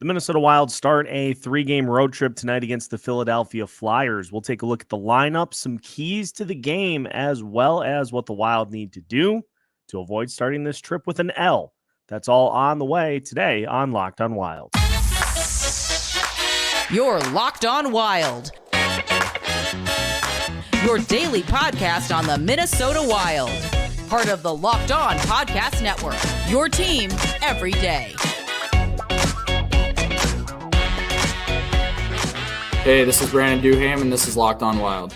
The Minnesota Wild start a 3-game road trip tonight against the Philadelphia Flyers. We'll take a look at the lineup, some keys to the game, as well as what the Wild need to do to avoid starting this trip with an L. That's all on the way today on Locked On Wild. You're Locked On Wild, your daily podcast on the Minnesota Wild. Part of the Locked On Podcast Network, your team every day. Hey, this is Brandon Duham, and this is Locked On Wild.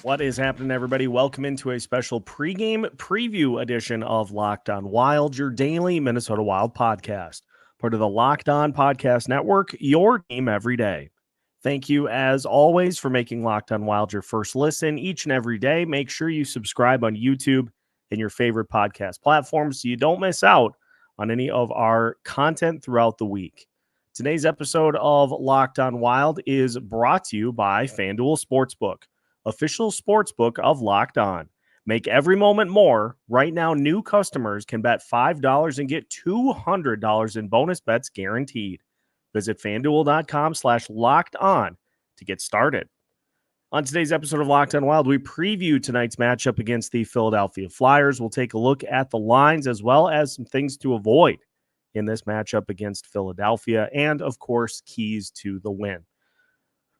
What is happening, everybody? Welcome into a special pregame preview edition of Locked On Wild, your daily Minnesota Wild podcast. Part of the Locked On Podcast Network, your team every day. Thank you, as always, for making Locked On Wild your first listen each and every day. Make sure you subscribe on YouTube and your favorite podcast platforms so you don't miss out on any of our content throughout the week. Today's episode of Locked On Wild is brought to you by FanDuel Sportsbook, official sportsbook of Locked On. Make every moment more. Right now, new customers can bet $5 and get $200 in bonus bets guaranteed. Visit FanDuel.com/LockedOn to get started. On today's episode of Locked On Wild, we preview tonight's matchup against the Philadelphia Flyers. We'll take a look at the lines as well as some things to avoid in this matchup against Philadelphia, and of course, keys to the win.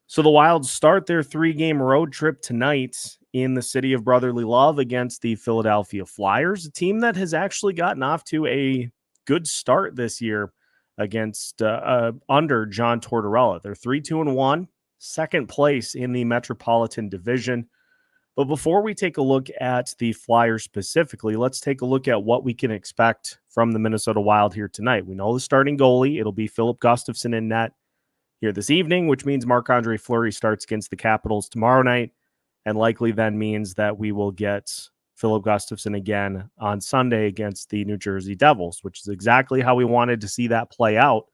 So the Wild start their 3-game road trip tonight in the city of brotherly love against the Philadelphia Flyers, a team that has actually gotten off to a good start this year against under John Tortorella. They're 3-2-1, second place in the Metropolitan Division. But before we take a look at the Flyers specifically, let's take a look at what we can expect from the Minnesota Wild here tonight. We know the starting goalie. It'll be Filip Gustavsson in net here this evening, which means Marc-Andre Fleury starts against the Capitals tomorrow night, and likely then means that we will get Filip Gustavsson again on Sunday against the New Jersey Devils, which is exactly how we wanted to see that play out.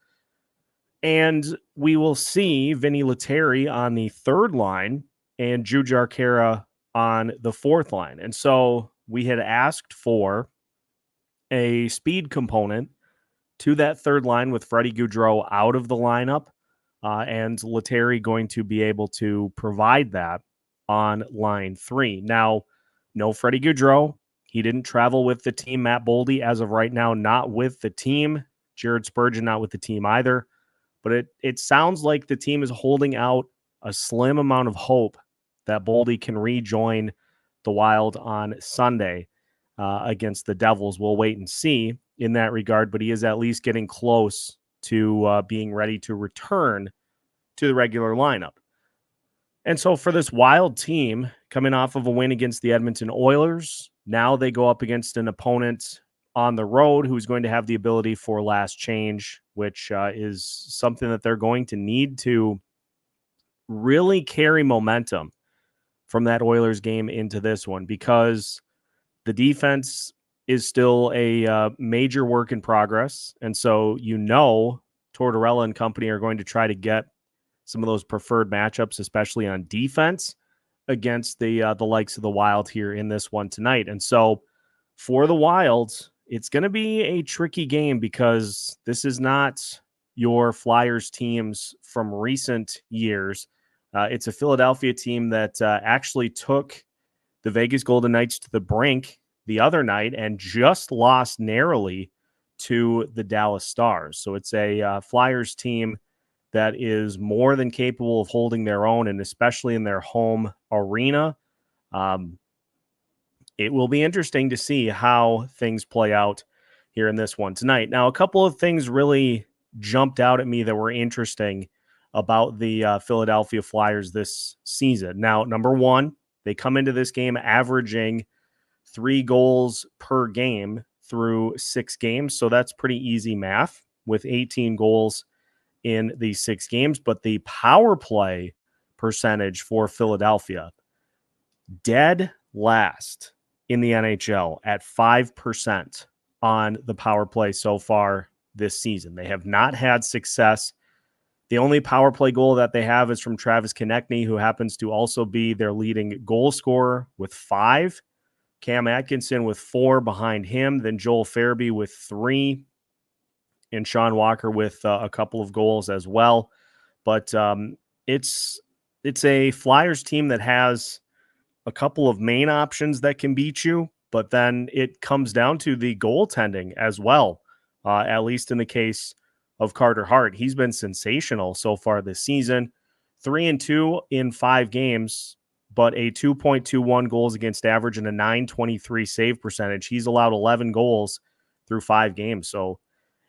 And we will see Vinny Lettieri on the third line and Drew Jarkera on the fourth line. And so we had asked for a speed component to that third line with Freddie Gaudreau out of the lineup, and Lettieri going to be able to provide that on line 3. Now, no Freddie Gaudreau. He didn't travel with the team. Matt Boldy, as of right now, not with the team. Jared Spurgeon, not with the team either. But it sounds like the team is holding out a slim amount of hope that Boldy can rejoin the Wild on Sunday against the Devils. We'll wait and see in that regard, but he is at least getting close to being ready to return to the regular lineup. And so for this Wild team, coming off of a win against the Edmonton Oilers, now they go up against an opponent on the road who's going to have the ability for last change, which is something that they're going to need to really carry momentum from that Oilers game into this one, because the defense is still a major work in progress. And so, Tortorella and company are going to try to get some of those preferred matchups, especially on defense, against the likes of the Wild here in this one tonight. And so for the Wild, it's going to be a tricky game because this is not your Flyers teams from recent years. It's a Philadelphia team that actually took the Vegas Golden Knights to the brink the other night and just lost narrowly to the Dallas Stars. So it's a Flyers team that is more than capable of holding their own, and especially in their home arena. It will be interesting to see how things play out here in this one tonight. Now, a couple of things really jumped out at me that were interesting about the Philadelphia Flyers this season. Now, number one, they come into this game averaging 3 goals per game through 6 games. So that's pretty easy math with 18 goals in these 6 games. But the power play percentage for Philadelphia, dead last in the NHL at 5% on the power play so far this season. They have not had success. The only power play goal that they have is from Travis Konechny, who happens to also be their leading goal scorer with 5. Cam Atkinson with 4 behind him, then Joel Farabee with 3. and Sean Walker with a couple of goals as well. But it's a Flyers team that has a couple of main options that can beat you, but then it comes down to the goaltending as well, at least in the case of Carter Hart. He's been sensational so far this season, 3-2 in 5 games, but a 2.21 goals against average and a 923 save percentage. He's allowed 11 goals through 5 games. So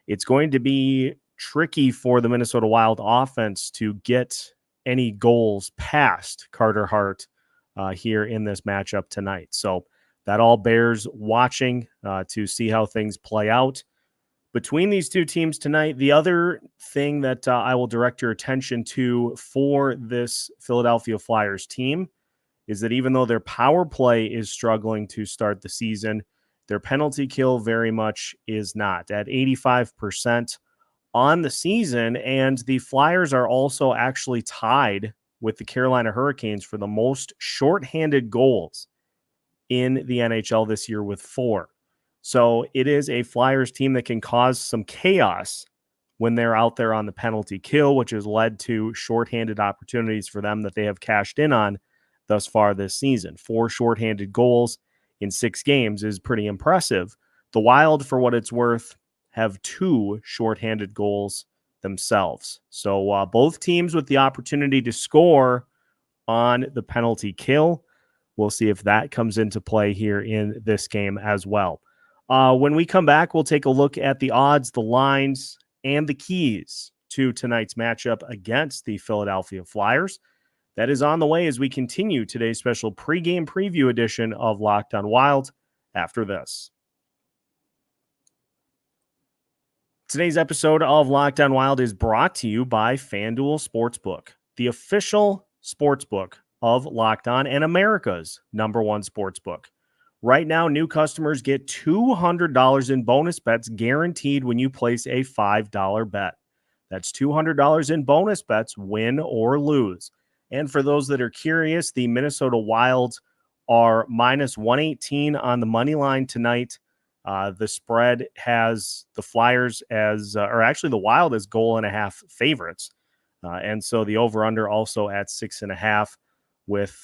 it's going to be tricky for the Minnesota Wild offense to get any goals past Carter Hart here in this matchup tonight. So that all bears watching to see how things play out between these two teams tonight. The other thing that I will direct your attention to for this Philadelphia Flyers team is that even though their power play is struggling to start the season, their penalty kill very much is not at 85% on the season. And the Flyers are also actually tied with the Carolina Hurricanes for the most shorthanded goals in the NHL this year with 4. So it is a Flyers team that can cause some chaos when they're out there on the penalty kill, which has led to shorthanded opportunities for them that they have cashed in on thus far this season. 4 shorthanded goals in 6 games is pretty impressive. The Wild, for what it's worth, have 2 shorthanded goals themselves. So both teams with the opportunity to score on the penalty kill. We'll see if that comes into play here in this game as well. When we come back, we'll take a look at the odds, the lines, and the keys to tonight's matchup against the Philadelphia Flyers. That is on the way as we continue today's special pregame preview edition of Locked On Wild after this. Today's episode of Locked On Wild is brought to you by FanDuel Sportsbook, the official sportsbook of Locked On and America's #1 sportsbook. Right now, new customers get $200 in bonus bets guaranteed when you place a $5 bet. That's $200 in bonus bets, win or lose. And for those that are curious, the Minnesota Wild are minus 118 on the money line tonight. The spread has the Flyers as, or actually the Wild as 1.5 favorites. And so the over-under also at 6.5 with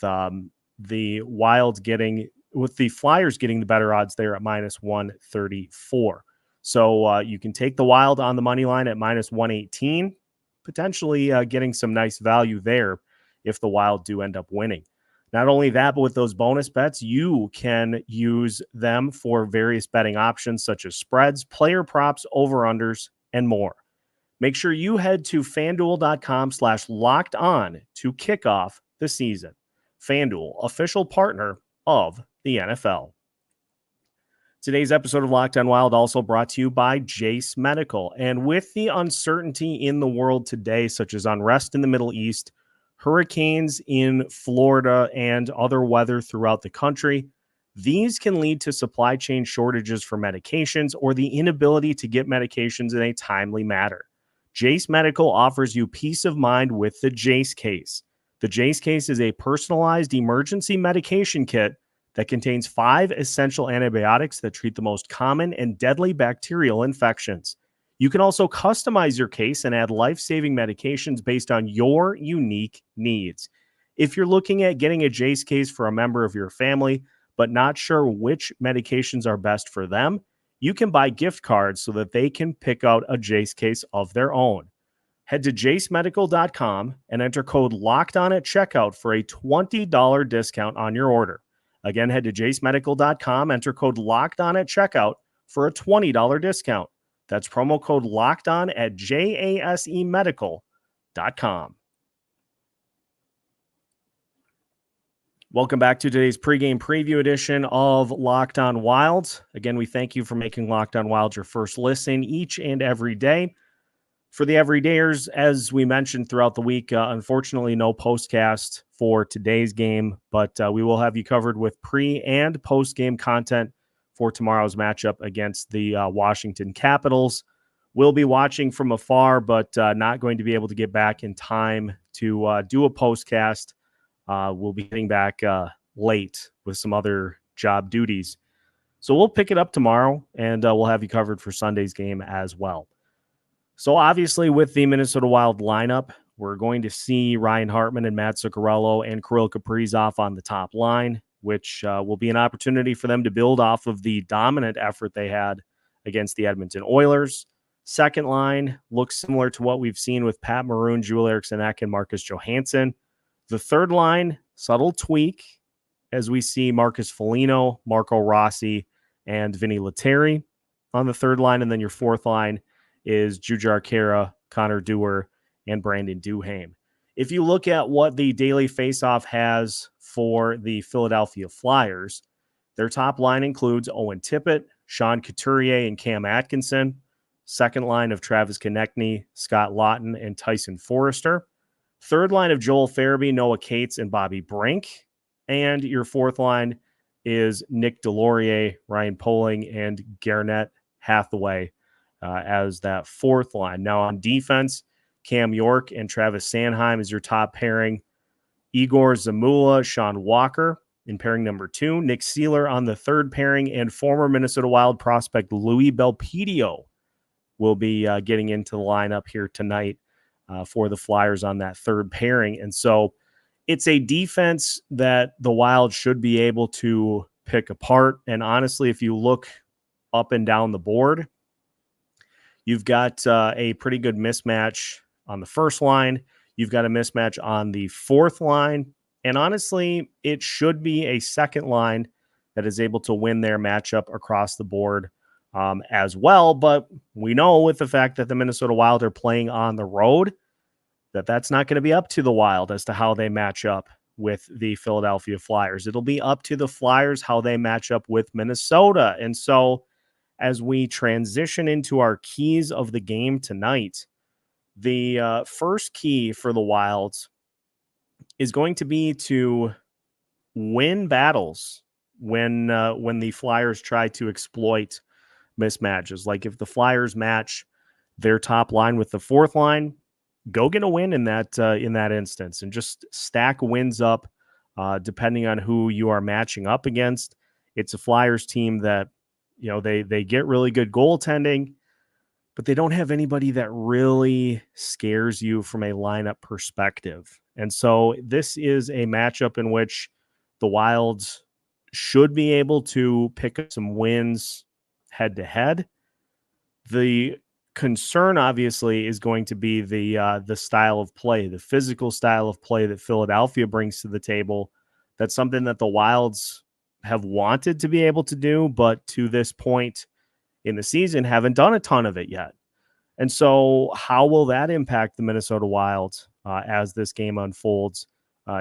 the Wild with the Flyers getting the better odds there at minus 134. So you can take the Wild on the money line at minus 118, potentially getting some nice value there if the Wild do end up winning. Not only that, but with those bonus bets, you can use them for various betting options such as spreads, player props, over-unders, and more. Make sure you head to FanDuel.com/lockedon to kick off the season. FanDuel, official partner of the NFL. Today's episode of Locked On Wild also brought to you by Jace Medical. And with the uncertainty in the world today, such as unrest in the Middle East, hurricanes in Florida, and other weather throughout the country, these can lead to supply chain shortages for medications or the inability to get medications in a timely manner. Jace Medical offers you peace of mind with the Jace Case. The Jace Case is a personalized emergency medication kit that contains 5 essential antibiotics that treat the most common and deadly bacterial infections. You can also customize your case and add life-saving medications based on your unique needs. If you're looking at getting a Jace Case for a member of your family, but not sure which medications are best for them, you can buy gift cards so that they can pick out a Jace Case of their own. Head to jacemedical.com and enter code LOCKEDON at checkout for a $20 discount on your order. Again, head to jacemedical.com, enter code LOCKEDON at checkout for a $20 discount. That's promo code LOCKEDON at jasemedical.com. Welcome back to today's pregame preview edition of Locked On Wild. Again, we thank you for making Locked On Wild your first listen each and every day. For the everydayers, as we mentioned throughout the week, unfortunately, no postcast for today's game, but we will have you covered with pre- and post-game content for tomorrow's matchup against the Washington Capitals. We'll be watching from afar, but not going to be able to get back in time to do a postcast. We'll be getting back late with some other job duties. So we'll pick it up tomorrow, and we'll have you covered for Sunday's game as well. So obviously with the Minnesota Wild lineup, we're going to see Ryan Hartman and Matt Zuccarello and Kirill Kaprizov on the top line, which will be an opportunity for them to build off of the dominant effort they had against the Edmonton Oilers. Second line looks similar to what we've seen with Pat Maroon, Joel Eriksson Ek, and Marcus Johansson. The third line, subtle tweak, as we see Marcus Foligno, Marco Rossi, and Vinny Lettieri on the third line. And then your fourth line is Jujhar Khaira, Connor Dewar, and Brandon Duhaime. If you look at what the daily faceoff has for the Philadelphia Flyers, their top line includes Owen Tippett, Sean Couturier, and Cam Atkinson. Second line of Travis Konechny, Scott Laughton, and Tyson Forrester. Third line of Joel Farabee, Noah Cates, and Bobby Brink. And your fourth line is Nick Delorier, Ryan Poling, and Garnett Hathaway as that fourth line. Now on defense, Cam York and Travis Sanheim is your top pairing. Igor Zamula, Sean Walker in pairing number 2. Nick Seeler on the third pairing, and former Minnesota Wild prospect Louis Belpedio will be getting into the lineup here tonight for the Flyers on that third pairing. And so it's a defense that the Wild should be able to pick apart. And honestly, if you look up and down the board, you've got a pretty good mismatch on the first line. You've got a mismatch on the fourth line. And honestly, it should be a second line that is able to win their matchup across the board as well. But we know with the fact that the Minnesota Wild are playing on the road, that's not going to be up to the Wild as to how they match up with the Philadelphia Flyers. It'll be up to the Flyers how they match up with Minnesota. And so as we transition into our keys of the game tonight, the first key for the Wilds is going to be to win battles when the Flyers try to exploit mismatches. Like if the Flyers match their top line with the fourth line, go get a win in that instance and just stack wins up depending on who you are matching up against. It's a Flyers team that, they get really good goaltending, but they don't have anybody that really scares you from a lineup perspective. And so this is a matchup in which the Wilds should be able to pick up some wins head to head. The concern obviously is going to be the style of play, the physical style of play that Philadelphia brings to the table. That's something that the Wilds have wanted to be able to do, but to this point in the season haven't done a ton of it yet. And so how will that impact the Minnesota Wild as this game unfolds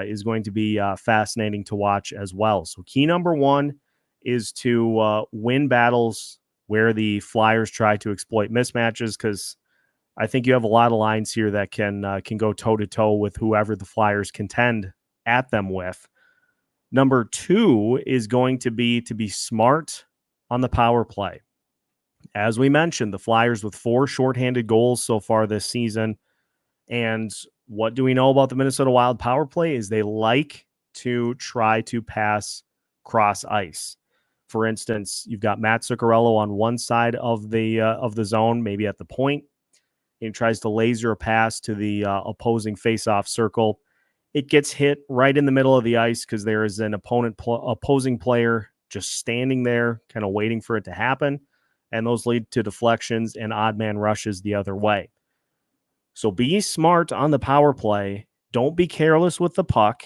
is going to be fascinating to watch as well. So key number 1 is to win battles where the Flyers try to exploit mismatches, because I think you have a lot of lines here that can go toe-to-toe with whoever the Flyers contend at them with. Number 2 is going to be smart on the power play. As we mentioned, the Flyers with 4 shorthanded goals so far this season. And what do we know about the Minnesota Wild power play is they like to try to pass cross ice. For instance, you've got Matt Zuccarello on one side of the zone, maybe at the point. He tries to laser a pass to the opposing faceoff circle. It gets hit right in the middle of the ice because there is an opposing player just standing there, kind of waiting for it to happen. And those lead to deflections and odd man rushes the other way. So be smart on the power play. Don't be careless with the puck,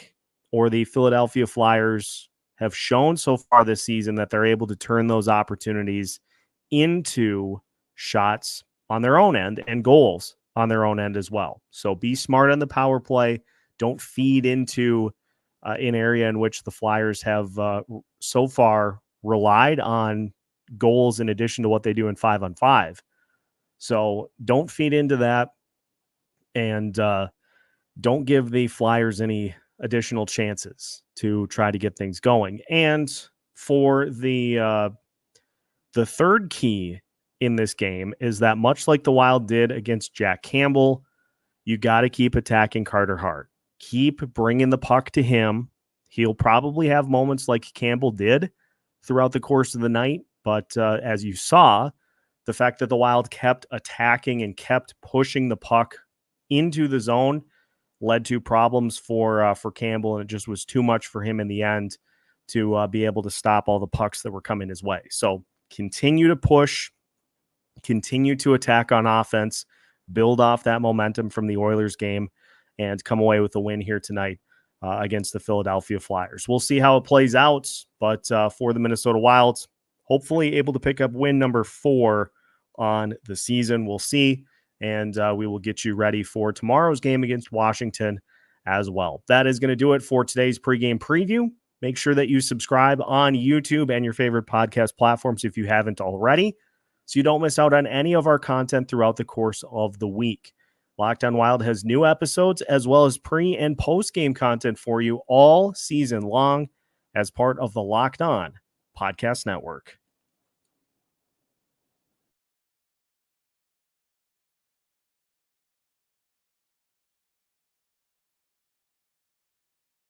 or the Philadelphia Flyers have shown so far this season that they're able to turn those opportunities into shots on their own end and goals on their own end as well. So be smart on the power play. Don't feed into an area in which the Flyers have so far relied on goals in addition to what they do in 5-on-5. So don't feed into that, and don't give the Flyers any additional chances to try to get things going. And for the third key in this game is that, much like the Wild did against Jack Campbell, you got to keep attacking Carter Hart. Keep bringing the puck to him. He'll probably have moments like Campbell did throughout the course of the night, but as you saw, The fact that the Wild kept attacking and kept pushing the puck into the zone led to problems for Campbell, and it just was too much for him in the end to be able to stop all the pucks that were coming his way. So continue to push, continue to attack on offense, build off that momentum from the Oilers game, and come away with a win here tonight against the Philadelphia Flyers. We'll see how it plays out, but for the Minnesota Wild, hopefully able to pick up win number 4 on the season. We'll see, and we will get you ready for tomorrow's game against Washington as well. That is going to do it for today's pregame preview. Make sure that you subscribe on YouTube and your favorite podcast platforms if you haven't already, so you don't miss out on any of our content throughout the course of the week. Locked On Wild has new episodes as well as pre- and post-game content for you all season long as part of the Locked On Podcast Network.